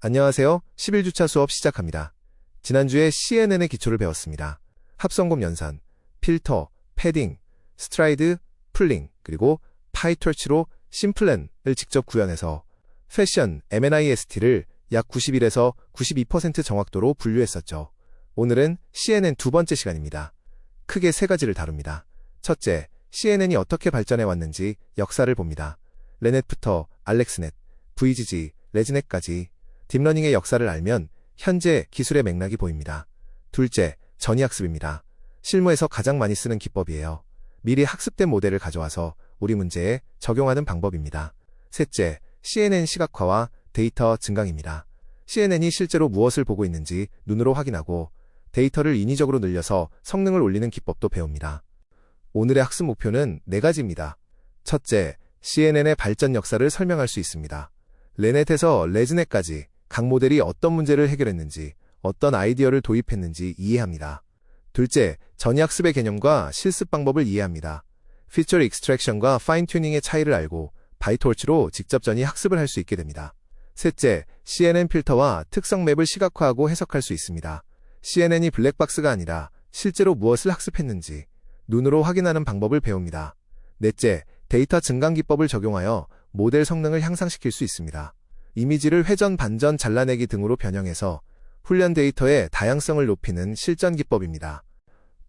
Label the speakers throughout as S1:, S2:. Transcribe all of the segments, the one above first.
S1: 안녕하세요. 11주차 수업 시작합니다. 지난주에 CNN의 기초를 배웠습니다. 합성곱 연산, 필터, 패딩, 스트라이드, 풀링, 그리고 파이토치로 심플렌을 직접 구현해서 패션, MNIST를 약 91에서 92% 정확도로 분류했었죠. 오늘은 CNN 두 번째 시간입니다. 크게 세 가지를 다룹니다. 첫째, CNN이 어떻게 발전해 왔는지 역사를 봅니다. 레넷부터 알렉스넷, VGG, 레지넷까지 딥러닝의 역사를 알면 현재 기술의 맥락이 보입니다. 둘째, 전이학습입니다. 실무에서 가장 많이 쓰는 기법이에요. 미리 학습된 모델을 가져와서 우리 문제에 적용하는 방법입니다. 셋째, CNN 시각화와 데이터 증강입니다. CNN이 실제로 무엇을 보고 있는지 눈으로 확인하고 데이터를 인위적으로 늘려서 성능을 올리는 기법도 배웁니다. 오늘의 학습 목표는 4가지입니다. 첫째, CNN의 발전 역사를 설명할 수 있습니다. 레넷에서 레지넷까지 각 모델이 어떤 문제를 해결했는지, 어떤 아이디어를 도입했는지 이해합니다. 둘째, 전이학습의 개념과 실습 방법을 이해합니다. 피처 익스트랙션과 파인 튜닝의 차이를 알고 바이토치로 직접 전이 학습을 할 수 있게 됩니다. 셋째, CNN 필터와 특성 맵을 시각화하고 해석할 수 있습니다. CNN이 블랙박스가 아니라 실제로 무엇을 학습했는지 눈으로 확인하는 방법을 배웁니다. 넷째, 데이터 증강 기법을 적용하여 모델 성능을 향상시킬 수 있습니다. 이미지를 회전, 반전, 잘라내기 등으로 변형해서 훈련 데이터의 다양성을 높이는 실전 기법입니다.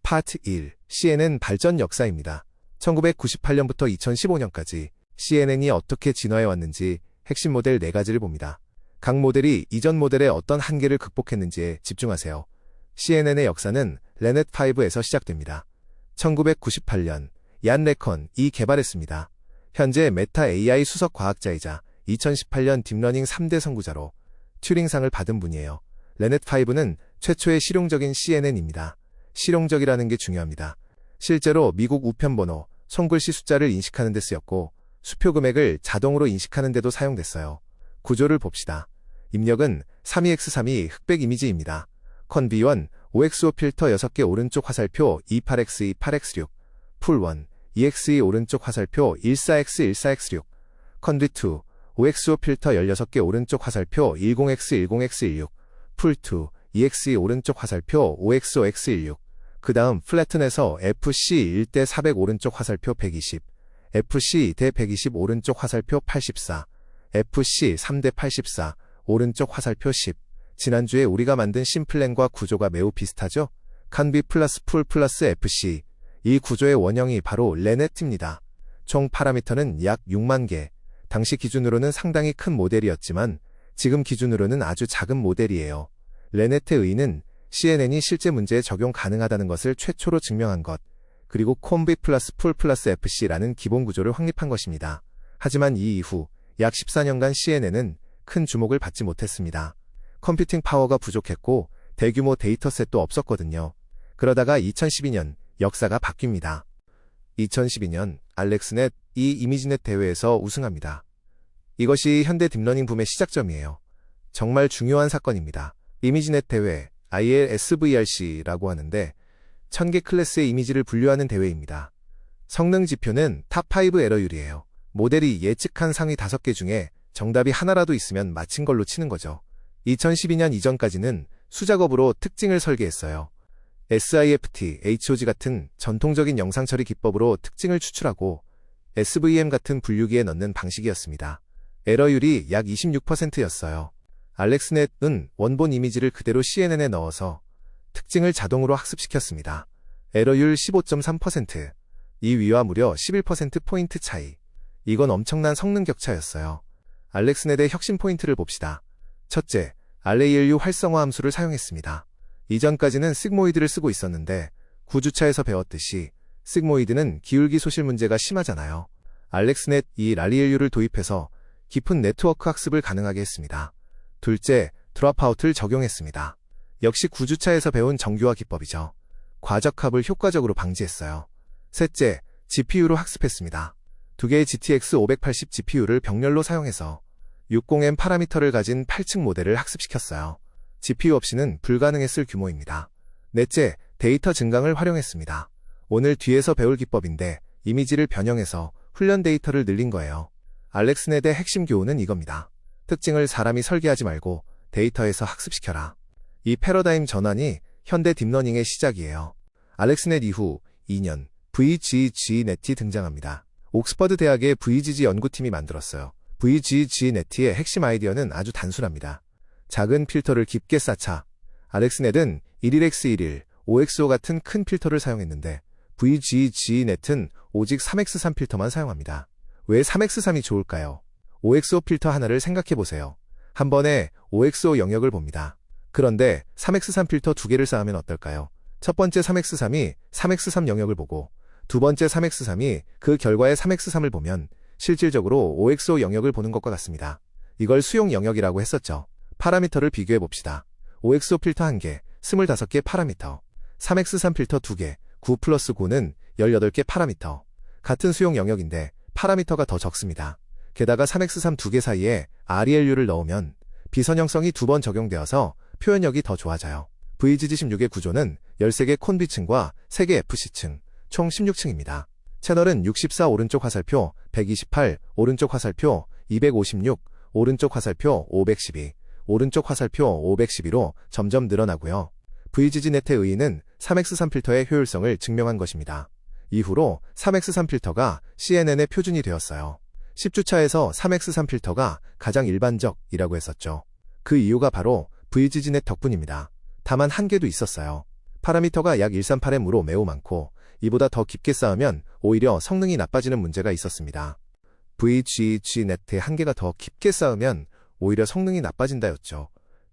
S1: 파트 1. CNN 발전 역사입니다. 1998년부터 2015년까지 CNN이 어떻게 진화해 왔는지 핵심 모델 4가지를 봅니다. 각 모델이 이전 모델의 어떤 한계를 극복했는지에 집중하세요. CNN의 역사는 레넷5에서 시작됩니다. 1998년 얀 레컨이 개발했습니다. 현재 메타 AI 수석 과학자이자 2018년 딥러닝 3대 선구자로 튜링상을 받은 분이에요. 레넷5는 최초의 실용적인 CNN입니다. 실용적이라는 게 중요합니다. 실제로 미국 우편번호, 손글씨 숫자를 인식하는 데 쓰였고 수표 금액을 자동으로 인식하는 데도 사용됐어요. 구조를 봅시다. 입력은 32x32 흑백 이미지입니다. 컨비1, OXO 필터 6개 오른쪽 화살표 28x 28x6, 풀1, EXE 오른쪽 화살표 14x 14x6, 컨비2, OXO 필터 16개 오른쪽 화살표 10x 10x16, 풀2, EXE 오른쪽 화살표 5xx16, 그 다음 플래튼에서 FC 1대 400 오른쪽 화살표 120, FC 대 120 오른쪽 화살표 84, FC 3대 84 오른쪽 화살표 10. 지난주에 우리가 만든 심플렌과 구조가 매우 비슷하죠? 칸비 플러스 풀 플러스 FC. 이 구조의 원형이 바로 레넷입니다. 총 파라미터는 약 6만 개. 당시 기준으로는 상당히 큰 모델이었지만 지금 기준으로는 아주 작은 모델이에요. 레넷의 의의는 CNN이 실제 문제에 적용 가능하다는 것을 최초로 증명한 것, 그리고 콤비 플러스 풀 플러스 FC라는 기본 구조를 확립한 것입니다. 하지만 이 이후 약 14년간 CNN은 큰 주목을 받지 못했습니다. 컴퓨팅 파워가 부족했고 대규모 데이터셋도 없었거든요. 그러다가 2012년 역사가 바뀝니다. 2012년 알렉스넷 이미지넷 대회에서 우승합니다. 이것이 현대 딥러닝 붐의 시작점이에요. 정말 중요한 사건입니다. 이미지넷 대회, ILSVRC라고 하는데 1000개 클래스의 이미지를 분류하는 대회입니다. 성능 지표는 탑5 에러율이에요. 모델이 예측한 상위 5개 중에 정답이 하나라도 있으면 마친 걸로 치는 거죠. 2012년 이전까지는 수작업으로 특징을 설계했어요. SIFT, HOG 같은 전통적인 영상 처리 기법으로 특징을 추출하고 SVM 같은 분류기에 넣는 방식이었습니다. 에러율이 약 26%였어요. 알렉스넷은 원본 이미지를 그대로 CNN에 넣어서 특징을 자동으로 학습시켰습니다. 에러율 15.3%, 이 위와 무려 11%포인트 차이. 이건 엄청난 성능 격차였어요. 알렉스넷의 혁신 포인트를 봅시다. 첫째, RALU 활성화 함수를 사용했습니다. 이전까지는 sigmoid를 쓰고 있었는데 9주차에서 배웠듯이 sigmoid는 기울기 소실 문제가 심하잖아요. 알렉스넷 이 RALU를 도입해서 깊은 네트워크 학습을 가능하게 했습니다. 둘째, 드롭아웃을 적용했습니다. 역시 9주차에서 배운 정교화 기법이죠. 과적합을 효과적으로 방지했어요. 셋째, GPU로 학습했습니다. 2개의 GTX 580 GPU를 병렬로 사용해서 60M 파라미터를 가진 8층 모델을 학습시켰어요. GPU 없이는 불가능했을 규모입니다. 넷째, 데이터 증강을 활용했습니다. 오늘 뒤에서 배울 기법인데 이미지를 변형해서 훈련 데이터를 늘린 거예요. 알렉스넷의 핵심 교훈은 이겁니다. 특징을 사람이 설계하지 말고 데이터에서 학습시켜라. 이 패러다임 전환이 현대 딥러닝의 시작이에요. 알렉스넷 이후 2년 VGGNet이 등장합니다. 옥스퍼드 대학의 VGG 연구팀이 만들었어요. VGGNet의 핵심 아이디어는 아주 단순합니다. 작은 필터를 깊게 쌓자. 알렉스넷은 11x11, 5x5 같은 큰 필터를 사용했는데 VGGNet은 오직 3x3 필터만 사용합니다. 왜 3x3이 좋을까요? 5x5 필터 하나를 생각해보세요. 한 번에 5x5 영역을 봅니다. 그런데 3x3 필터 두 개를 쌓으면 어떨까요? 첫 번째 3x3이 3x3 영역을 보고 두 번째 3x3이 그 결과의 3x3을 보면 실질적으로 5x5 영역을 보는 것과 같습니다. 이걸 수용 영역이라고 했었죠. 파라미터를 비교해 봅시다. 5x5 필터 1개, 25개 파라미터. 3x3 필터 2개, 9 플러스 9는 18개 파라미터. 같은 수용 영역인데 파라미터가 더 적습니다. 게다가 3x3 2개 사이에 ReLU를 넣으면 비선형성이 2번 적용되어서 표현력이 더 좋아져요. VGG16의 구조는 13개 콘비층과 3개 FC층, 총 16층입니다. 채널은 64 오른쪽 화살표, 128 오른쪽 화살표, 256 오른쪽 화살표, 512 오른쪽 화살표, 512로 점점 늘어나고요. VGGNet의 의의는 3x3 필터의 효율성을 증명한 것입니다. 이후로 3x3 필터가 CNN의 표준이 되었어요. 10주차에서 3x3 필터가 가장 일반적이라고 했었죠. 그 이유가 바로 VGGnet 덕분입니다. 다만 한계도 있었어요. 파라미터가 약 138M으로 매우 많고 이보다 더 깊게 쌓으면 오히려 성능이 나빠지는 문제가 있었습니다. VGGNet의 한계가 더 깊게 쌓으면 오히려 성능이 나빠진다였죠.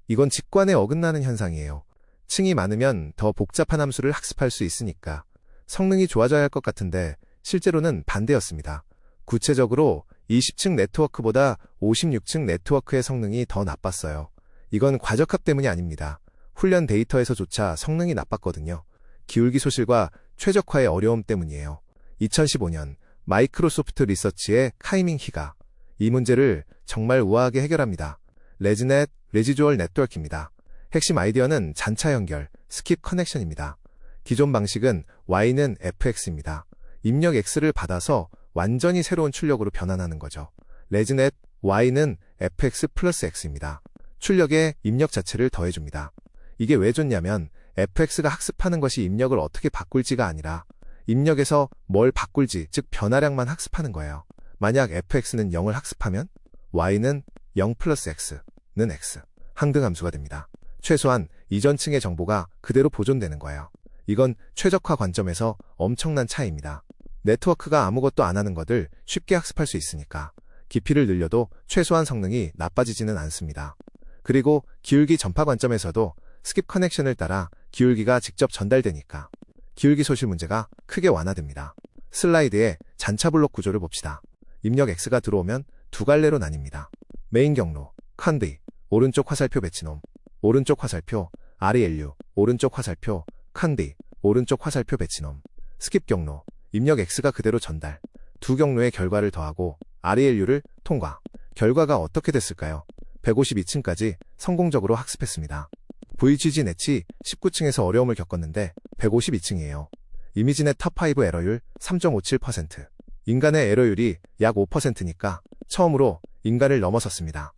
S1: 이건 직관에 어긋나는 현상이에요. 층이 많으면 더 복잡한 함수를 학습할 수 있으니까 성능이 좋아져야 할 것 같은데 실제로는 반대였습니다. 구체적으로 20층 네트워크보다 56층 네트워크의 성능이 더 나빴어요. 이건 과적합 때문이 아닙니다. 훈련 데이터에서조차 성능이 나빴거든요. 기울기 소실과 최적화의 어려움 때문이에요. 2015년 마이크로소프트 리서치의 카이밍 히가 이 문제를 정말 우아하게 해결합니다. 레즈넷, 레지주얼 네트워크입니다. 핵심 아이디어는 잔차 연결, 스킵 커넥션입니다. 기존 방식은 Y는 FX입니다. 입력 X를 받아서 완전히 새로운 출력으로 변환하는 거죠. 레즈넷, Y는 FX 플러스 X입니다. 출력에 입력 자체를 더해줍니다. 이게 왜 좋냐면 FX가 학습하는 것이 입력을 어떻게 바꿀지가 아니라 입력에서 뭘 바꿀지, 즉 변화량만 학습하는 거예요. 만약 FX는 0을 학습하면 Y는 0 플러스 X는 X, 항등함수가 됩니다. 최소한 이전 층의 정보가 그대로 보존되는 거예요. 이건 최적화 관점에서 엄청난 차이입니다. 네트워크가 아무것도 안 하는 것을 쉽게 학습할 수 있으니까 깊이를 늘려도 최소한 성능이 나빠지지는 않습니다. 그리고 기울기 전파 관점에서도 스킵 커넥션을 따라 기울기가 직접 전달되니까 기울기 소실 문제가 크게 완화됩니다. 슬라이드에 잔차 블록 구조를 봅시다. 입력 X가 들어오면 두 갈래로 나뉩니다. 메인 경로, 컨디, 오른쪽 화살표 배치놈, 오른쪽 화살표, ReLU, 오른쪽 화살표, 컨디, 오른쪽 화살표 배치놈. 스킵 경로, 입력 X가 그대로 전달. 두 경로의 결과를 더하고 ReLU를 통과. 결과가 어떻게 됐을까요? 152층까지 성공적으로 학습했습니다. VGGNet이 19층에서 어려움을 겪었는데 152층이에요. 이미지넷 탑5 에러율 3.57%. 인간의 에러율이 약 5%니까 처음으로 인간을 넘어섰습니다.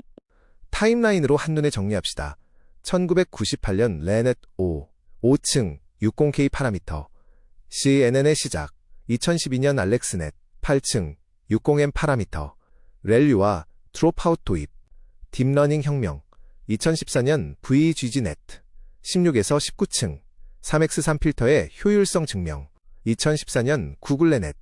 S1: 타임라인으로 한눈에 정리합시다. 1998년 레넷 5층 60K 파라미터 CNN의 시작. 2012년 알렉스넷 8층 60M 파라미터 렐류와 드롭아웃 도입. 딥러닝 혁명. 2014년 VGGNet 16에서 19층 3x3 필터의 효율성 증명. 2014년 구글레넷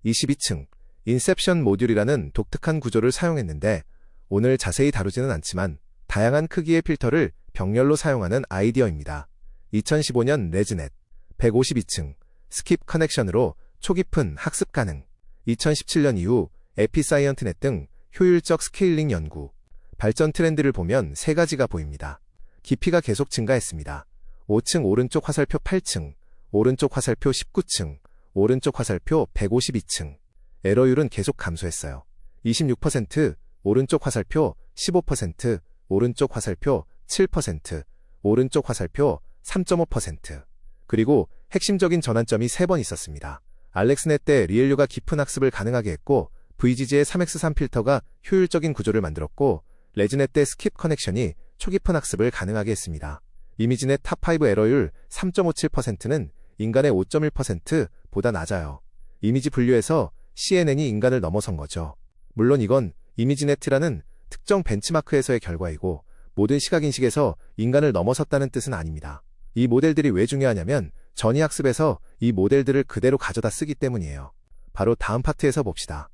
S1: 22층 인셉션 모듈이라는 독특한 구조를 사용했는데 오늘 자세히 다루지는 않지만 다양한 크기의 필터를 병렬로 사용하는 아이디어입니다. 2015년 레즈넷 152층 스킵 커넥션으로 초깊은 학습 가능. 2017년 이후 에피사이언트넷 등 효율적 스케일링 연구. 발전 트렌드를 보면 세 가지가 보입니다. 깊이가 계속 증가했습니다. 5층 오른쪽 화살표 8층, 오른쪽 화살표 19층, 오른쪽 화살표 152층. 에러율은 계속 감소했어요. 26%, 오른쪽 화살표 15%, 오른쪽 화살표 7%, 오른쪽 화살표 3.5%. 그리고 핵심적인 전환점이 3번 있었습니다. 알렉스넷 때 리엘류가 깊은 학습을 가능하게 했고 VGG의 3x3 필터가 효율적인 구조를 만들었고 레즈넷 때 스킵 커넥션이 초 깊은 학습을 가능하게 했습니다. 이미지넷 탑5 에러율 3.57%는 인간의 5.1%보다 낮아요. 이미지 분류에서 CNN이 인간을 넘어선 거죠. 물론 이건 이미지네트라는 특정 벤치마크에서의 결과이고 모든 시각인식에서 인간을 넘어섰다는 뜻은 아닙니다. 이 모델들이 왜 중요하냐면 전이학습에서 이 모델들을 그대로 가져다 쓰기 때문이에요. 바로 다음 파트에서 봅시다.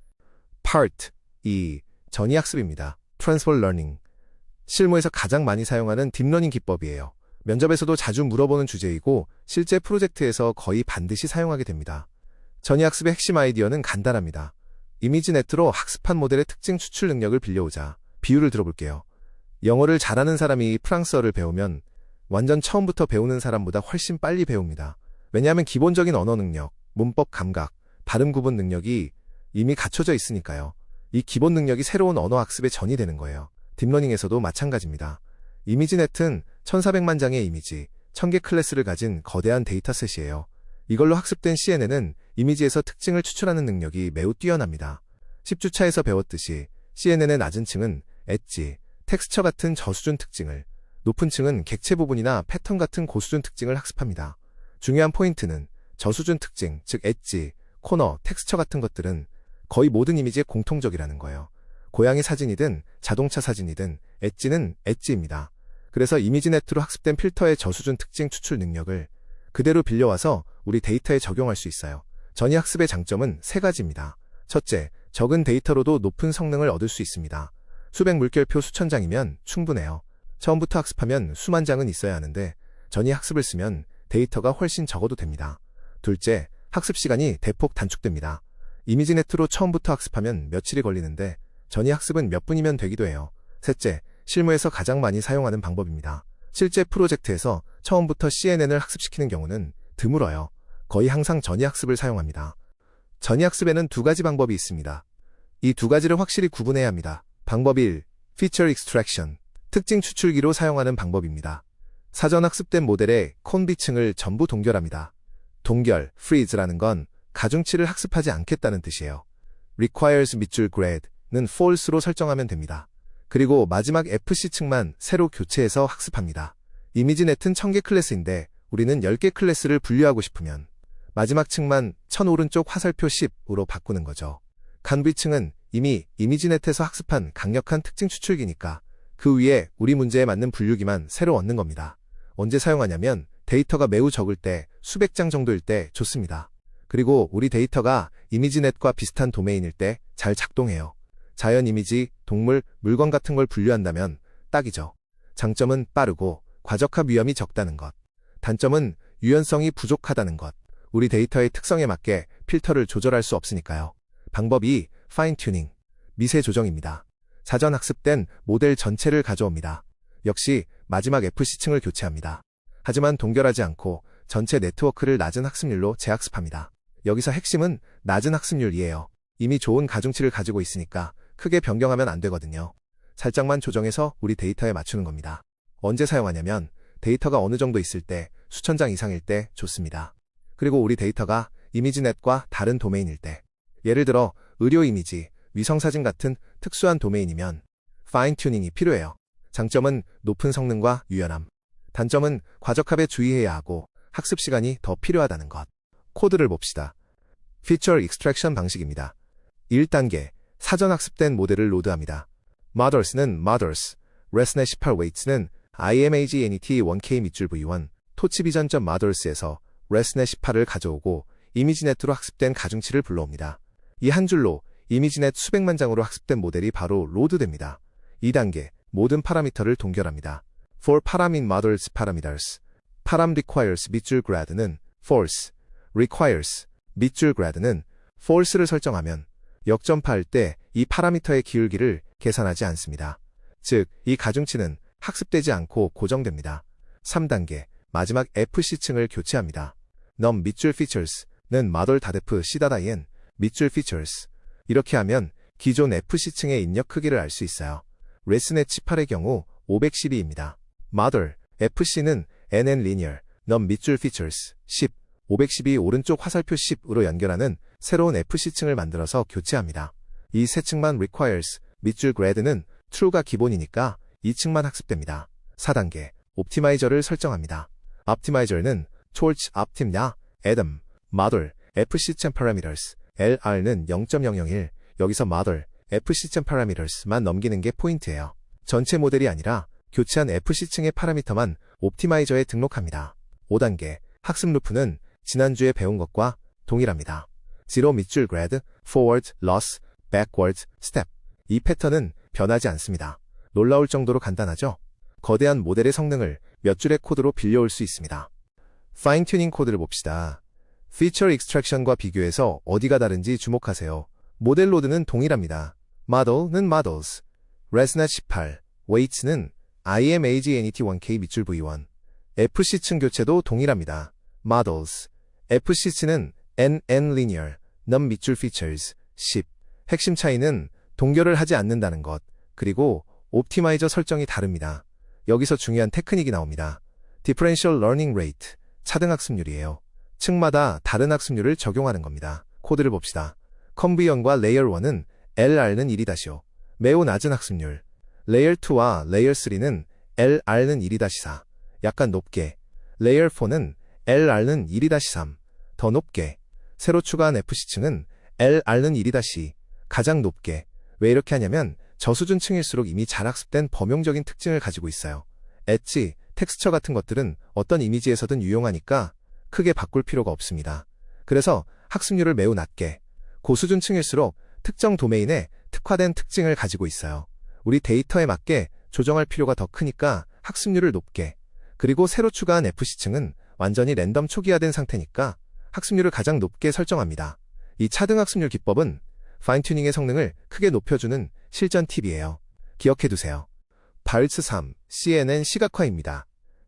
S1: Part 2. 전이학습입니다. Transfer Learning. 실무에서 가장 많이 사용하는 딥러닝 기법이에요. 면접에서도 자주 물어보는 주제이고 실제 프로젝트에서 거의 반드시 사용하게 됩니다. 전이학습의 핵심 아이디어는 간단합니다. 이미지네트로 학습한 모델의 특징 추출 능력을 빌려오자. 비유를 들어볼게요. 영어를 잘하는 사람이 프랑스어를 배우면 완전 처음부터 배우는 사람보다 훨씬 빨리 배웁니다. 왜냐하면 기본적인 언어 능력, 문법 감각, 발음 구분 능력이 이미 갖춰져 있으니까요. 이 기본 능력이 새로운 언어 학습의 전이 되는 거예요. 딥러닝에서도 마찬가지입니다. 이미지넷은 1400만 장의 이미지, 1000개 클래스를 가진 거대한 데이터셋이에요. 이걸로 학습된 CNN은 이미지에서 특징을 추출하는 능력이 매우 뛰어납니다. 10주차에서 배웠듯이 CNN의 낮은 층은 엣지, 텍스처 같은 저수준 특징을, 높은 층은 객체 부분이나 패턴 같은 고수준 특징을 학습합니다. 중요한 포인트는 저수준 특징, 즉 엣지, 코너, 텍스처 같은 것들은 거의 모든 이미지에 공통적이라는 거예요. 고양이 사진이든 자동차 사진이든 엣지는 엣지입니다. 그래서 이미지네트로 학습된 필터의 저수준 특징 추출 능력을 그대로 빌려와서 우리 데이터에 적용할 수 있어요. 전이학습의 장점은 세 가지입니다. 첫째, 적은 데이터로도 높은 성능을 얻을 수 있습니다. 수백 물결표 수천 장이면 충분해요. 처음부터 학습하면 수만 장은 있어야 하는데 전이학습을 쓰면 데이터가 훨씬 적어도 됩니다. 둘째, 학습 시간이 대폭 단축됩니다. 이미지네트로 처음부터 학습하면 며칠이 걸리는데 전이학습은 몇 분이면 되기도 해요. 셋째, 실무에서 가장 많이 사용하는 방법입니다. 실제 프로젝트에서 처음부터 CNN을 학습시키는 경우는 드물어요. 거의 항상 전이학습을 사용합니다. 전이학습에는 두 가지 방법이 있습니다. 이 두 가지를 확실히 구분해야 합니다. 방법 1. Feature Extraction. 특징 추출기로 사용하는 방법입니다. 사전 학습된 모델의 콘비층을 전부 동결합니다. 동결, freeze라는 건 가중치를 학습하지 않겠다는 뜻이에요. requires 밑줄 grade는 false로 설정하면 됩니다. 그리고 마지막 FC층만 새로 교체해서 학습합니다. 이미지넷은 1000개 클래스인데 우리는 10개 클래스를 분류하고 싶으면 마지막 층만 1000 오른쪽 화살표 10으로 바꾸는 거죠. 간비층은 이미 이미지넷에서 학습한 강력한 특징 추출기니까 그 위에 우리 문제에 맞는 분류기만 새로 얻는 겁니다. 언제 사용하냐면 데이터가 매우 적을 때, 수백 장 정도일 때 좋습니다. 그리고 우리 데이터가 이미지넷과 비슷한 도메인일 때 잘 작동해요. 자연 이미지, 동물, 물건 같은 걸 분류한다면 딱이죠. 장점은 빠르고 과적합 위험이 적다는 것. 단점은 유연성이 부족하다는 것. 우리 데이터의 특성에 맞게 필터를 조절할 수 없으니까요. 방법 2. 파인 튜닝. 미세 조정입니다. 사전 학습된 모델 전체를 가져옵니다. 역시 마지막 FC층을 교체합니다. 하지만 동결하지 않고 전체 네트워크를 낮은 학습률로 재학습합니다. 여기서 핵심은 낮은 학습률이에요. 이미 좋은 가중치를 가지고 있으니까 크게 변경하면 안 되거든요. 살짝만 조정해서 우리 데이터에 맞추는 겁니다. 언제 사용하냐면 데이터가 어느 정도 있을 때, 수천 장 이상일 때 좋습니다. 그리고 우리 데이터가 이미지넷과 다른 도메인일 때, 예를 들어 의료 이미지, 위성사진 같은 특수한 도메인이면 파인 튜닝이 필요해요. 장점은 높은 성능과 유연함. 단점은 과적합에 주의해야 하고 학습 시간이 더 필요하다는 것. 코드를 봅시다. Feature Extraction 방식입니다. 1단계, 사전 학습된 모델을 로드합니다. Mothers는 Mothers, ResNet 18 Weights는 IMAGNET 1K 밑줄 V1, 토치비전.mothers에서 ResNet 18을 가져오고 이미지넷으로 학습된 가중치를 불러옵니다. 이 한 줄로 이미지넷 수백만 장으로 학습된 모델이 바로 로드됩니다. 2단계, 모든 파라미터를 동결합니다. For param in mothers parameters, param requires 밑줄 grade는 false, requires 밑줄 grade는 false를 설정하면 역전파할 때 이 파라미터의 기울기를 계산하지 않습니다. 즉, 이 가중치는 학습되지 않고 고정됩니다. 3단계, 마지막 FC층을 교체합니다. num 밑줄 features는 model 닷f c.in 밑줄 features. 이렇게 하면 기존 FC층의 입력 크기를 알 수 있어요. ResNet 18의 경우 512입니다. model, FC는 NN linear, num 밑줄 features 10, 512 오른쪽 화살표 10으로 연결하는 새로운 FC층을 만들어서 교체합니다. 이 세 층만 requires, 밑줄 grade는 true가 기본이니까 이 층만 학습됩니다. 4단계, 옵티마이저를 설정합니다. 옵티마이저는 torch optim야, atom, model, FC parameters, LR는 0.001, 여기서 model, FC parameters만 넘기는 게 포인트예요. 전체 모델이 아니라 교체한 FC층의 파라미터만 옵티마이저에 등록합니다. 5단계, 학습 루프는 지난주에 배운 것과 동일합니다. zero 밑줄 grad, forward, loss, backward, step. 이 패턴은 변하지 않습니다. 놀라울 정도로 간단하죠? 거대한 모델의 성능을 몇 줄의 코드로 빌려올 수 있습니다. 파인 튜닝 코드를 봅시다. 피처 익스트랙션과 비교해서 어디가 다른지 주목하세요. 모델 로드는 동일합니다. model는 models, ResNet 18, weights는 IMAGNET1K 밑줄 V1, FC층 교체도 동일합니다. models, FC층은 NN linear, num 밑줄 features, 10. 핵심 차이는 동결을 하지 않는다는 것, 그리고 옵티마이저 설정이 다릅니다. 여기서 중요한 테크닉이 나옵니다. differential learning rate, 차등 학습률이에요. 층마다 다른 학습률을 적용하는 겁니다. 코드를 봅시다. 컨비언과 레이어 1은 LR는 1-5, 매우 낮은 학습률. 레이어 2와 레이어 3는 LR는 1-4, 약간 높게. 레이어 4는 LR는 1-3, 더 높게. 새로 추가한 FC층은 LR는 1-2, 가장 높게. 왜 이렇게 하냐면 저수준 층일수록 이미 잘 학습된 범용적인 특징을 가지고 있어요. 엣지, 텍스처 같은 것들은 어떤 이미지에서든 유용하니까 크게 바꿀 필요가 없습니다. 그래서 학습률을 매우 낮게, 고수준 층일수록 특정 도메인에 특화된 특징을 가지고 있어요. 우리 데이터에 맞게 조정할 필요가 더 크니까 학습률을 높게, 그리고 새로 추가한 FC층은 완전히 랜덤 초기화된 상태니까 학습률을 가장 높게 설정합니다. 이 차등 학습률 기법은 파인튜닝의 성능을 크게 높여주는 실전 팁이에요. 기억해두세요. 바르츠 3, CNN 시각화입니다.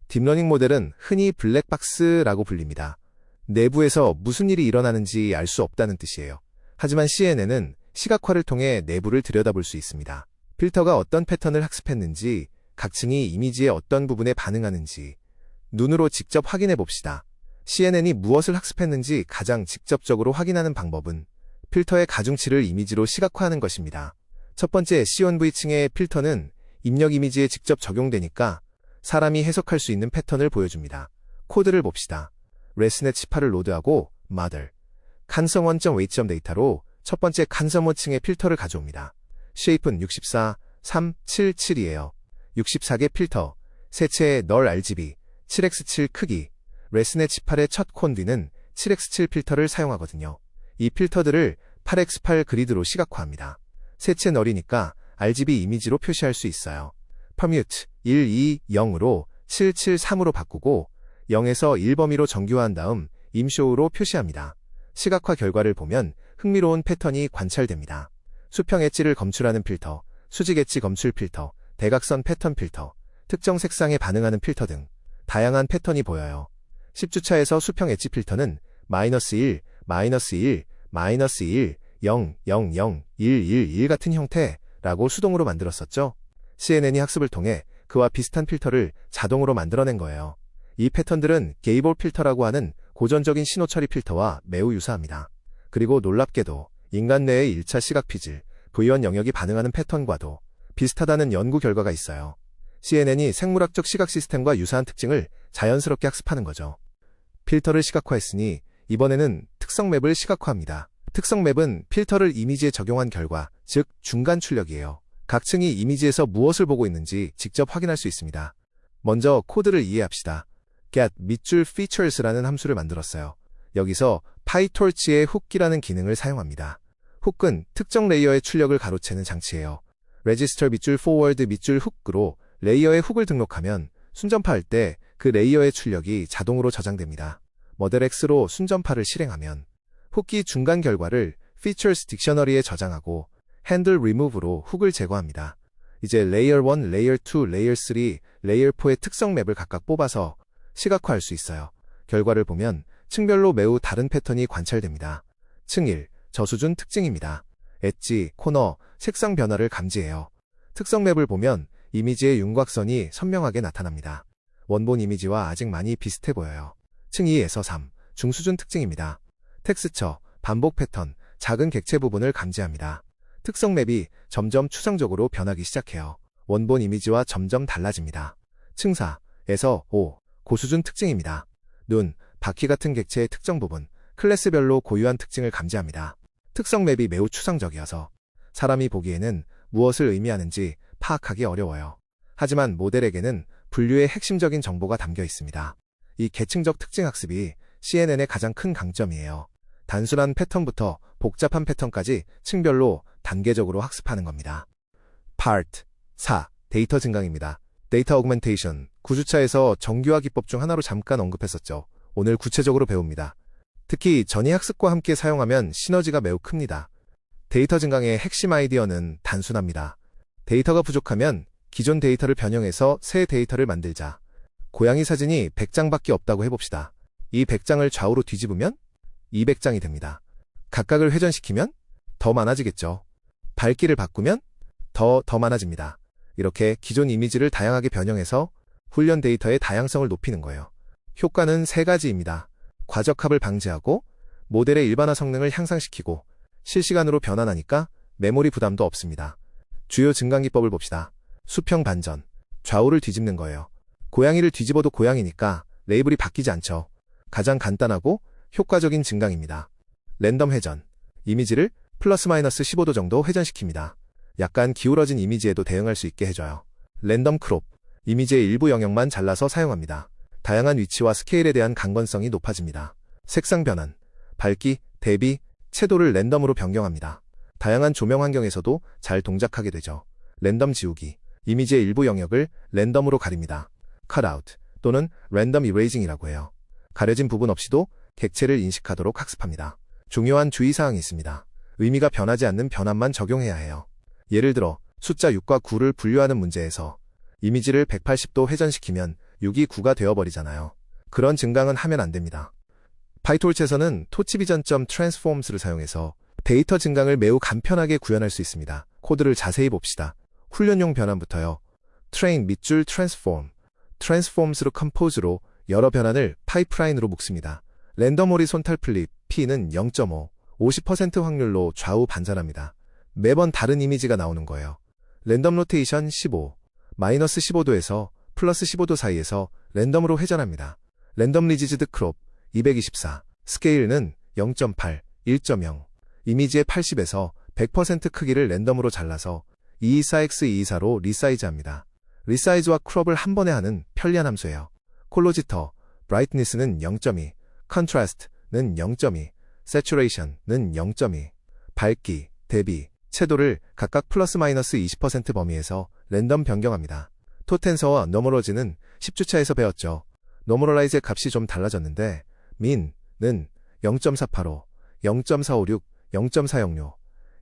S1: 딥러닝 모델은 흔히 블랙박스라고 불립니다. 내부에서 무슨 일이 일어나는지 알 수 없다는 뜻이에요. 하지만 CNN은 시각화를 통해 내부를 들여다볼 수 있습니다. 필터가 어떤 패턴을 학습했는지, 각 층이 이미지의 어떤 부분에 반응하는지 눈으로 직접 확인해 봅시다. CNN이 무엇을 학습했는지 가장 직접적으로 확인하는 방법은 필터의 가중치를 이미지로 시각화하는 것입니다. 첫 번째 C1V층의 필터는 입력 이미지에 직접 적용되니까 사람이 해석할 수 있는 패턴을 보여줍니다. 코드를 봅시다. ResNet 18을 로드하고 model, 칸섬1.weight 데이터로 첫 번째 칸섬1층의 필터를 가져옵니다. shape는 64, 3, 7, 7이에요. 64개 필터, 세체의 널 RGB, 7x7 크기, ResNet 18의 첫 콘디는 7x7 필터를 사용하거든요. 이 필터들을 8x8 그리드로 시각화합니다. 세체 널이니까 RGB 이미지로 표시할 수 있어요. permute 1, 2, 0으로 7, 7, 3으로 바꾸고 0에서 1범위로 정규화한 다음 임쇼우로 표시합니다. 시각화 결과를 보면 흥미로운 패턴이 관찰됩니다. 수평 엣지를 검출하는 필터, 수직 엣지 검출 필터, 대각선 패턴 필터, 특정 색상에 반응하는 필터 등 다양한 패턴이 보여요. 10주차에서 수평 엣지 필터는 -1, -1, -1, 0, 0, 0, 1, 1, 1 같은 형태라고 수동으로 만들었었죠. CNN이 학습을 통해 그와 비슷한 필터를 자동으로 만들어낸 거예요. 이 패턴들은 게이볼 필터라고 하는 고전적인 신호 처리 필터와 매우 유사합니다. 그리고 놀랍게도 인간 뇌의 1차 시각 피질, V1 영역이 반응하는 패턴과도 비슷하다는 연구 결과가 있어요. CNN이 생물학적 시각 시스템과 유사한 특징을 자연스럽게 학습하는 거죠. 필터를 시각화했으니 이번에는 특성 맵을 시각화합니다. 특성 맵은 필터를 이미지에 적용한 결과, 즉 중간 출력이에요. 각 층이 이미지에서 무엇을 보고 있는지 직접 확인할 수 있습니다. 먼저 코드를 이해합시다. get 밑줄 features라는 함수를 만들었어요. 여기서 PyTorch의 훅기라는 기능을 사용합니다. 훅은 특정 레이어의 출력을 가로채는 장치예요. register 밑줄 forward 밑줄 훅으로 레이어의 훅을 등록하면 순전파할 때 그 레이어의 출력이 자동으로 저장됩니다. 모델 X로 순전파를 실행하면 훅기 중간 결과를 features 딕셔너리에 저장하고 handle remove로 훅을 제거합니다. 이제 레이어 1, 레이어 2, 레이어 3, 레이어 4의 특성 맵을 각각 뽑아서 시각화할 수 있어요. 결과를 보면 층별로 매우 다른 패턴이 관찰됩니다. 층 1, 저수준 특징입니다. 엣지, 코너, 색상 변화를 감지해요. 특성 맵을 보면 이미지의 윤곽선이 선명하게 나타납니다. 원본 이미지와 아직 많이 비슷해 보여요. 층 2에서 3, 중수준 특징입니다. 텍스처, 반복 패턴, 작은 객체 부분을 감지합니다. 특성 맵이 점점 추상적으로 변하기 시작해요. 원본 이미지와 점점 달라집니다. 층사에서 5. 고수준 특징입니다. 눈, 바퀴 같은 객체의 특정 부분, 클래스별로 고유한 특징을 감지합니다. 특성 맵이 매우 추상적이어서 사람이 보기에는 무엇을 의미하는지 파악하기 어려워요. 하지만 모델에게는 분류의 핵심적인 정보가 담겨 있습니다. 이 계층적 특징 학습이 CNN의 가장 큰 강점이에요. 단순한 패턴부터 복잡한 패턴까지 층별로 단계적으로 학습하는 겁니다. Part 4. 데이터 증강입니다. 데이터 어그멘테이션, 9주차에서 정규화 기법 중 하나로 잠깐 언급했었죠. 오늘 구체적으로 배웁니다. 특히 전이 학습과 함께 사용하면 시너지가 매우 큽니다. 데이터 증강의 핵심 아이디어는 단순합니다. 데이터가 부족하면 기존 데이터를 변형해서 새 데이터를 만들자. 고양이 사진이 100장밖에 없다고 해봅시다. 이 100장을 좌우로 뒤집으면 200장이 됩니다. 각각을 회전시키면 더 많아지겠죠. 밝기를 바꾸면 더 많아집니다. 이렇게 기존 이미지를 다양하게 변형해서 훈련 데이터의 다양성을 높이는 거예요. 효과는 세 가지입니다. 과적합을 방지하고 모델의 일반화 성능을 향상시키고 실시간으로 변환하니까 메모리 부담도 없습니다. 주요 증강 기법을 봅시다. 수평 반전, 좌우를 뒤집는 거예요. 고양이를 뒤집어도 고양이니까 레이블이 바뀌지 않죠. 가장 간단하고 효과적인 증강입니다. 랜덤 회전, 이미지를 플러스 마이너스 15도 정도 회전시킵니다. 약간 기울어진 이미지에도 대응할 수 있게 해줘요. 랜덤 크롭, 이미지의 일부 영역만 잘라서 사용합니다. 다양한 위치와 스케일에 대한 강건성이 높아집니다. 색상 변환, 밝기, 대비, 채도를 랜덤으로 변경합니다. 다양한 조명 환경에서도 잘 동작하게 되죠. 랜덤 지우기, 이미지의 일부 영역을 랜덤으로 가립니다. 컷아웃 또는 랜덤 이레이징이라고 해요. 가려진 부분 없이도 객체를 인식하도록 학습합니다. 중요한 주의사항이 있습니다. 의미가 변하지 않는 변환만 적용해야 해요. 예를 들어 숫자 6과 9를 분류하는 문제에서 이미지를 180도 회전시키면 6이 9가 되어버리잖아요. 그런 증강은 하면 안 됩니다. 파이톨츠에서는 TouchVision.transforms를 사용해서 데이터 증강을 매우 간편하게 구현할 수 있습니다. 코드를 자세히 봅시다. 훈련용 변환부터요. train 밑줄 transform, transforms로 compose로 여러 변환을 파이프라인으로 묶습니다. 랜덤 호리손탈 플립 P는 0.5, 50% 확률로 좌우 반전합니다. 매번 다른 이미지가 나오는 거예요. 랜덤 로테이션 15, 마이너스 15도에서 플러스 15도 사이에서 랜덤으로 회전합니다. 랜덤 리지즈드 크롭 224, 스케일은 0.8, 1.0, 이미지의 80에서 100% 크기를 랜덤으로 잘라서 224x224로 리사이즈합니다. 리사이즈와 크롭을 한 번에 하는 편리한 함수예요. 콜로지터, 브라이트니스는 0.2, 컨트라스트는 0.2, 세츄레이션는 0.2, 밝기, 대비, 채도를 각각 플러스 마이너스 20% 범위에서 랜덤 변경합니다. 토텐서와 노멀러지는 10주차에서 배웠죠. 노멀라이즈의 값이 좀 달라졌는데 민은 0.485, 0.456, 0.406,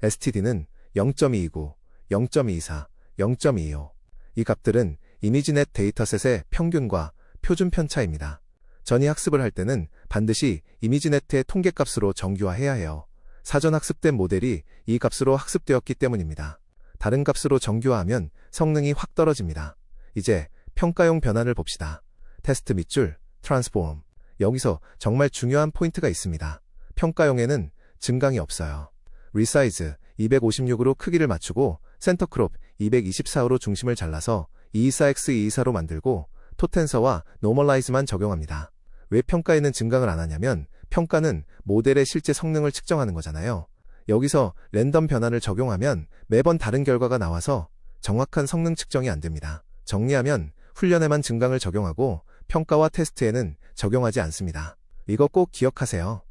S1: std는 0.229, 0.24, 0.25. 이 값들은 이미지넷 데이터셋의 평균과 표준 편차입니다. 전이 학습을 할 때는 반드시 이미지네트의 통계값으로 정규화해야 해요. 사전 학습된 모델이 이 값으로 학습되었기 때문입니다. 다른 값으로 정규화하면 성능이 확 떨어집니다. 이제 평가용 변환을 봅시다. 테스트 밑줄, 트랜스포럼. 여기서 정말 중요한 포인트가 있습니다. 평가용에는 증강이 없어요. 리사이즈 256으로 크기를 맞추고 센터 크롭 224로 중심을 잘라서 224x224로 만들고 토텐서와 노멀라이즈만 적용합니다. 왜 평가에는 증강을 안 하냐면 평가는 모델의 실제 성능을 측정하는 거잖아요. 여기서 랜덤 변환을 적용하면 매번 다른 결과가 나와서 정확한 성능 측정이 안 됩니다. 정리하면 훈련에만 증강을 적용하고 평가와 테스트에는 적용하지 않습니다. 이거 꼭 기억하세요.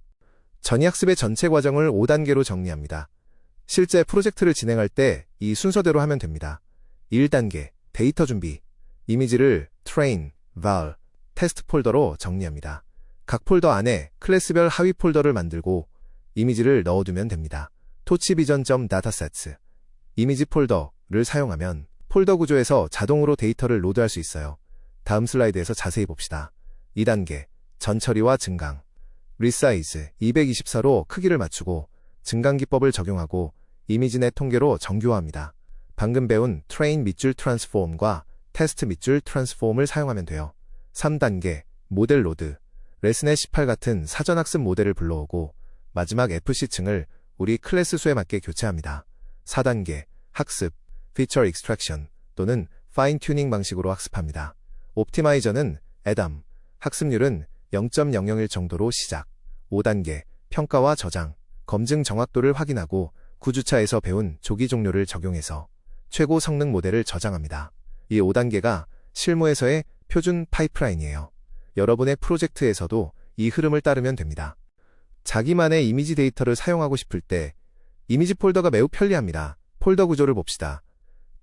S1: 전이학습의 전체 과정을 5단계로 정리합니다. 실제 프로젝트를 진행할 때 이 순서대로 하면 됩니다. 1단계, 데이터 준비. 이미지를 train, val, 테스트 폴더로 정리합니다. 각 폴더 안에 클래스별 하위 폴더를 만들고 이미지를 넣어두면 됩니다. TouchVision.datasets, 이미지 폴더를 사용하면 폴더 구조에서 자동으로 데이터를 로드할 수 있어요. 다음 슬라이드에서 자세히 봅시다. 2단계, 전처리와 증강. 리사이즈 224로 크기를 맞추고 증강 기법을 적용하고 이미지넷 통계로 정규화합니다. 방금 배운 train 밑줄 transform과 테스트 밑줄 transform을 사용하면 돼요. 3단계, 모델 로드. 레슨의 18 같은 사전학습 모델을 불러오고 마지막 FC층을 우리 클래스 수에 맞게 교체합니다. 4단계, 학습, feature extraction 또는 fine tuning 방식으로 학습합니다. 옵티마이저는 애덤, 학습률은 0.001 정도로 시작. 5단계, 평가와 저장, 검증 정확도를 확인하고 9주차에서 배운 조기 종료를 적용해서 최고 성능 모델을 저장합니다. 이 5단계가 실무에서의 표준 파이프라인이에요. 여러분의 프로젝트에서도 이 흐름을 따르면 됩니다. 자기만의 이미지 데이터를 사용하고 싶을 때 이미지 폴더가 매우 편리합니다. 폴더 구조를 봅시다.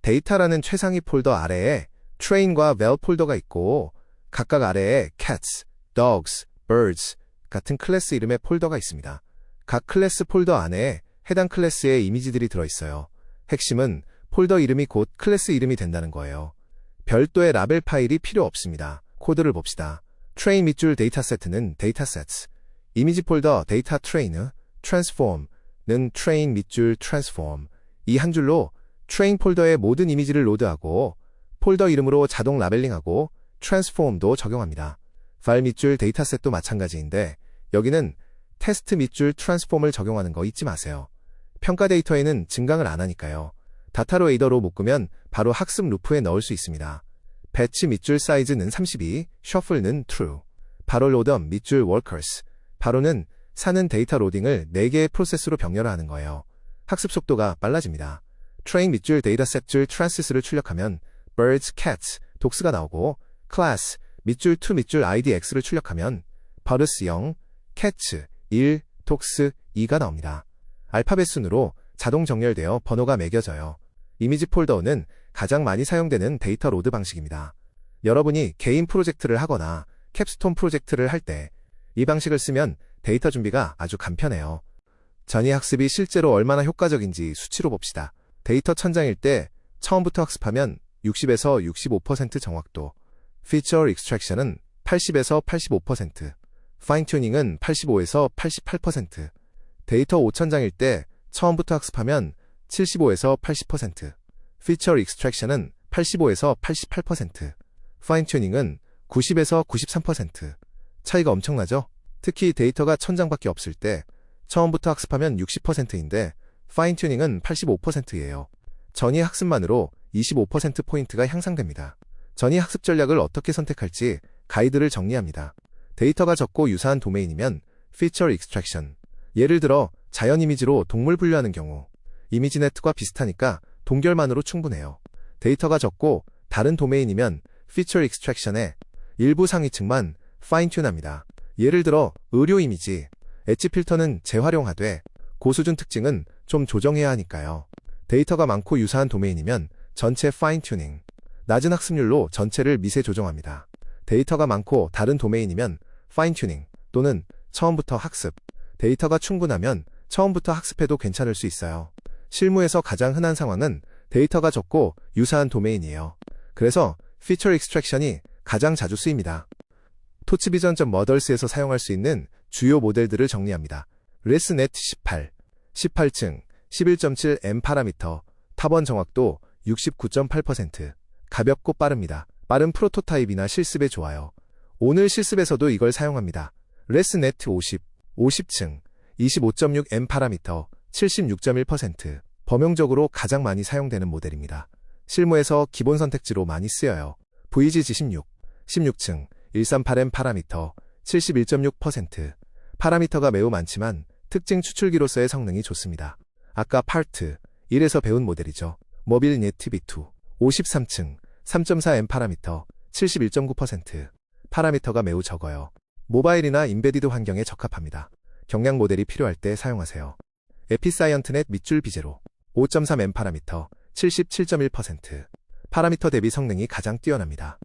S1: 데이터라는 최상위 폴더 아래에 train과 val 폴더가 있고 각각 아래에 cats, dogs, birds 같은 클래스 이름의 폴더가 있습니다. 각 클래스 폴더 안에 해당 클래스의 이미지들이 들어있어요. 핵심은 폴더 이름이 곧 클래스 이름이 된다는 거예요. 별도의 라벨 파일이 필요 없습니다. 코드를 봅시다. train 밑줄 데이터세트는 datasets, 이미지 폴더 데이터 train, transform는 train 밑줄 transform, 이 한 줄로 train 폴더의 모든 이미지를 로드하고 폴더 이름으로 자동 라벨링하고 transform도 적용합니다. file 밑줄 데이터셋도 마찬가지인데 여기는 테스트 밑줄 transform을 적용하는 거 잊지 마세요. 평가 데이터에는 증강을 안 하니까요. 다타로 에이더로 묶으면 바로 학습 루프에 넣을 수 있습니다. 배치 밑줄 사이즈는 32, shuffle는 true, 바로 로덤 밑줄 workers, 바로는 사는 데이터 로딩을 4개의 프로세스로 병렬화하는 거예요. 학습 속도가 빨라집니다. train 밑줄 데이터셋 줄 transis를 출력하면 birds, cats, dogs가 나오고 class 밑줄 to 밑줄 idx를 출력하면 birds 0, cats 1, dogs 2가 나옵니다. 알파벳 순으로 자동 정렬되어 번호가 매겨져요. 이미지 폴더는 가장 많이 사용되는 데이터 로드 방식입니다. 여러분이 개인 프로젝트를 하거나 캡스톤 프로젝트를 할 때 이 방식을 쓰면 데이터 준비가 아주 간편해요. 전이 학습이 실제로 얼마나 효과적인지 수치로 봅시다. 데이터 천장일 때 처음부터 학습하면 60에서 65% 정확도, Feature Extraction은 80에서 85%, 파인튜닝은 85에서 88%, 데이터 5천장일 때 처음부터 학습하면 75에서 80%, Feature Extraction은 85에서 88%, 파인튜닝은 90에서 93%. 차이가 엄청나죠? 특히 데이터가 1000장밖에 없을 때 처음부터 학습하면 60%인데 파인튜닝은 85%예요. 전이 학습만으로 25%포인트가 향상됩니다. 전이 학습 전략을 어떻게 선택할지 가이드를 정리합니다. 데이터가 적고 유사한 도메인이면 Feature Extraction, 예를 들어 자연 이미지로 동물 분류하는 경우 이미지네트과 비슷하니까 동결만으로 충분해요. 데이터가 적고 다른 도메인이면 Feature Extraction의 일부 상위층만 파인튠합니다. 예를 들어 의료 이미지, 엣지 필터는 재활용하되 고수준 특징은 좀 조정해야 하니까요. 데이터가 많고 유사한 도메인이면 전체 파인튜닝, 낮은 학습률로 전체를 미세 조정합니다. 데이터가 많고 다른 도메인이면 파인튜닝 또는 처음부터 학습, 데이터가 충분하면 처음부터 학습해도 괜찮을 수 있어요. 실무에서 가장 흔한 상황은 데이터가 적고 유사한 도메인이에요. 그래서 Feature Extraction이 가장 자주 쓰입니다. 토치비전.mothers에서 사용할 수 있는 주요 모델들을 정리합니다. ResNet 18, 18층, 11.7M 파라미터, 탑원 정확도 69.8%, 가볍고 빠릅니다. 빠른 프로토타입이나 실습에 좋아요. 오늘 실습에서도 이걸 사용합니다. ResNet 50, 50층, 25.6M 파라미터, 76.1%, 범용적으로 가장 많이 사용되는 모델입니다. 실무에서 기본 선택지로 많이 쓰여요. VGG16, 16층, 138M 파라미터, 71.6%, 파라미터가 매우 많지만 특징 추출기로서의 성능이 좋습니다. 아까 파트 1에서 배운 모델이죠. 모빌 네티비2, 53층, 3.4M 파라미터, 71.9%, 파라미터가 매우 적어요. 모바일이나 인베디드 환경에 적합합니다. 경량 모델이 필요할 때 사용하세요. 에피사이언트넷 밑줄 비제로, 5.3M 파라미터, 77.1%, 파라미터 대비 성능이 가장 뛰어납니다.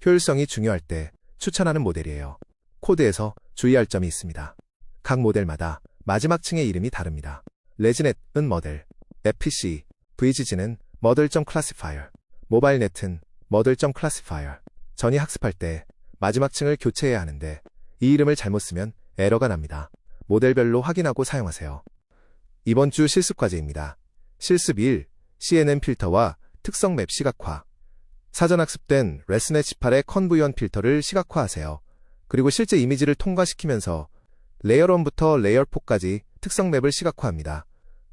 S1: 효율성이 중요할 때 추천하는 모델이에요. 코드에서 주의할 점이 있습니다. 각 모델마다 마지막 층의 이름이 다릅니다. 레지넷은 모델, FPC, VGG는 model.classifier, 모바일넷은 model.classifier. 전이 학습할 때 마지막 층을 교체해야 하는데 이 이름을 잘못 쓰면 에러가 납니다. 모델별로 확인하고 사용하세요. 이번 주 실습 과제입니다. 실습 1, CNN 필터와 특성 맵 시각화. 사전 학습된 ResNet 18의 컨브이언 필터를 시각화하세요. 그리고 실제 이미지를 통과시키면서 레이어 1부터 레이어 4까지 특성 맵을 시각화합니다.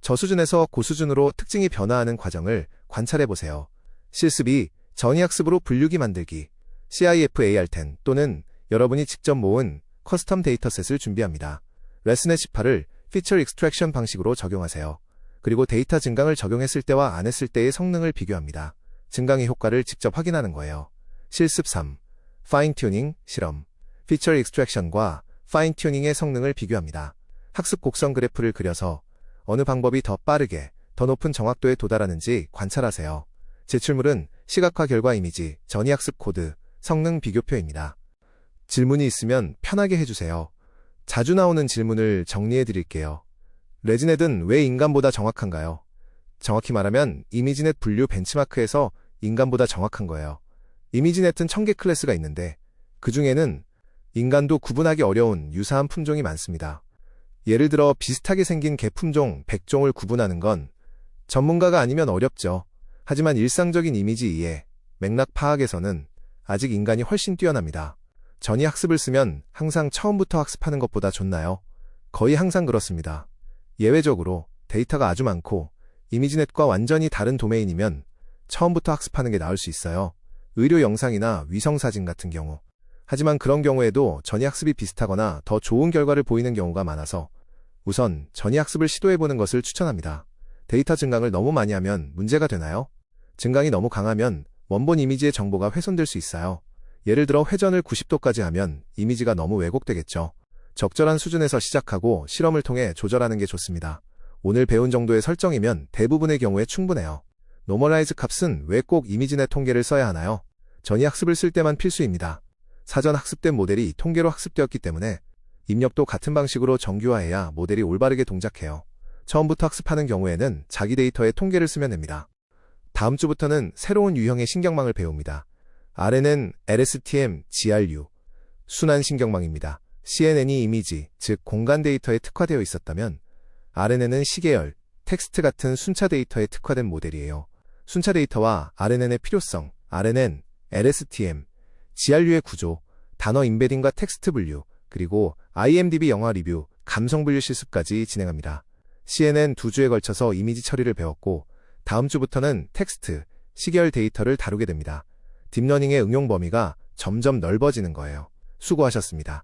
S1: 저수준에서 고수준으로 특징이 변화하는 과정을 관찰해보세요. 실습 2, 전이 학습으로 분류기 만들기. CIFAR10 또는 여러분이 직접 모은 커스텀 데이터셋을 준비합니다. 레슨의 18을 피처 익스트랙션 방식으로 적용하세요. 그리고 데이터 증강을 적용했을 때와 안 했을 때의 성능을 비교합니다. 증강의 효과를 직접 확인하는 거예요. 실습 3. 파인 튜닝 실험. 피처 익스트랙션과 파인 튜닝의 성능을 비교합니다. 학습 곡선 그래프를 그려서 어느 방법이 더 빠르게, 더 높은 정확도에 도달하는지 관찰하세요. 제출물은 시각화 결과 이미지, 전이학습 코드, 성능 비교표입니다. 질문이 있으면 편하게 해주세요. 자주 나오는 질문을 정리해 드릴게요. 레지넷은 왜 인간보다 정확한가요? 정확히 말하면 이미지넷 분류 벤치마크에서 인간보다 정확한 거예요. 이미지넷은 1000개 클래스가 있는데 그 중에는 인간도 구분하기 어려운 유사한 품종이 많습니다. 예를 들어 비슷하게 생긴 개 품종 100종을 구분하는 건 전문가가 아니면 어렵죠. 하지만 일상적인 이미지 이해, 맥락 파악에서는 아직 인간이 훨씬 뛰어납니다. 전이학습을 쓰면 항상 처음부터 학습하는 것보다 좋나요? 거의 항상 그렇습니다. 예외적으로 데이터가 아주 많고 이미지넷과 완전히 다른 도메인이면 처음부터 학습하는 게 나을 수 있어요. 의료 영상이나 위성사진 같은 경우. 하지만 그런 경우에도 전이학습이 비슷하거나 더 좋은 결과를 보이는 경우가 많아서 우선 전이학습을 시도해보는 것을 추천합니다. 데이터 증강을 너무 많이 하면 문제가 되나요? 증강이 너무 강하면 원본 이미지의 정보가 훼손될 수 있어요. 예를 들어 회전을 90도까지 하면 이미지가 너무 왜곡되겠죠. 적절한 수준에서 시작하고 실험을 통해 조절하는 게 좋습니다. 오늘 배운 정도의 설정이면 대부분의 경우에 충분해요. 노멀라이즈 값은 왜 꼭 이미지넷 통계를 써야 하나요? 전이학습을 쓸 때만 필수입니다. 사전 학습된 모델이 통계로 학습되었기 때문에 입력도 같은 방식으로 정규화해야 모델이 올바르게 동작해요. 처음부터 학습하는 경우에는 자기 데이터에 통계를 쓰면 됩니다. 다음 주부터는 새로운 유형의 신경망을 배웁니다. RNN, LSTM, GRU, 순환 신경망입니다. CNN이 이미지, 즉 공간 데이터에 특화되어 있었다면 RNN은 시계열, 텍스트 같은 순차 데이터에 특화된 모델이에요. 순차 데이터와 RNN의 필요성, RNN, LSTM, GRU의 구조, 단어 임베딩과 텍스트 분류, 그리고 IMDb 영화 리뷰, 감성 분류 실습까지 진행합니다. CNN 2주에 걸쳐서 이미지 처리를 배웠고 다음 주부터는 텍스트, 시계열 데이터를 다루게 됩니다. 딥러닝의 응용 범위가 점점 넓어지는 거예요. 수고하셨습니다.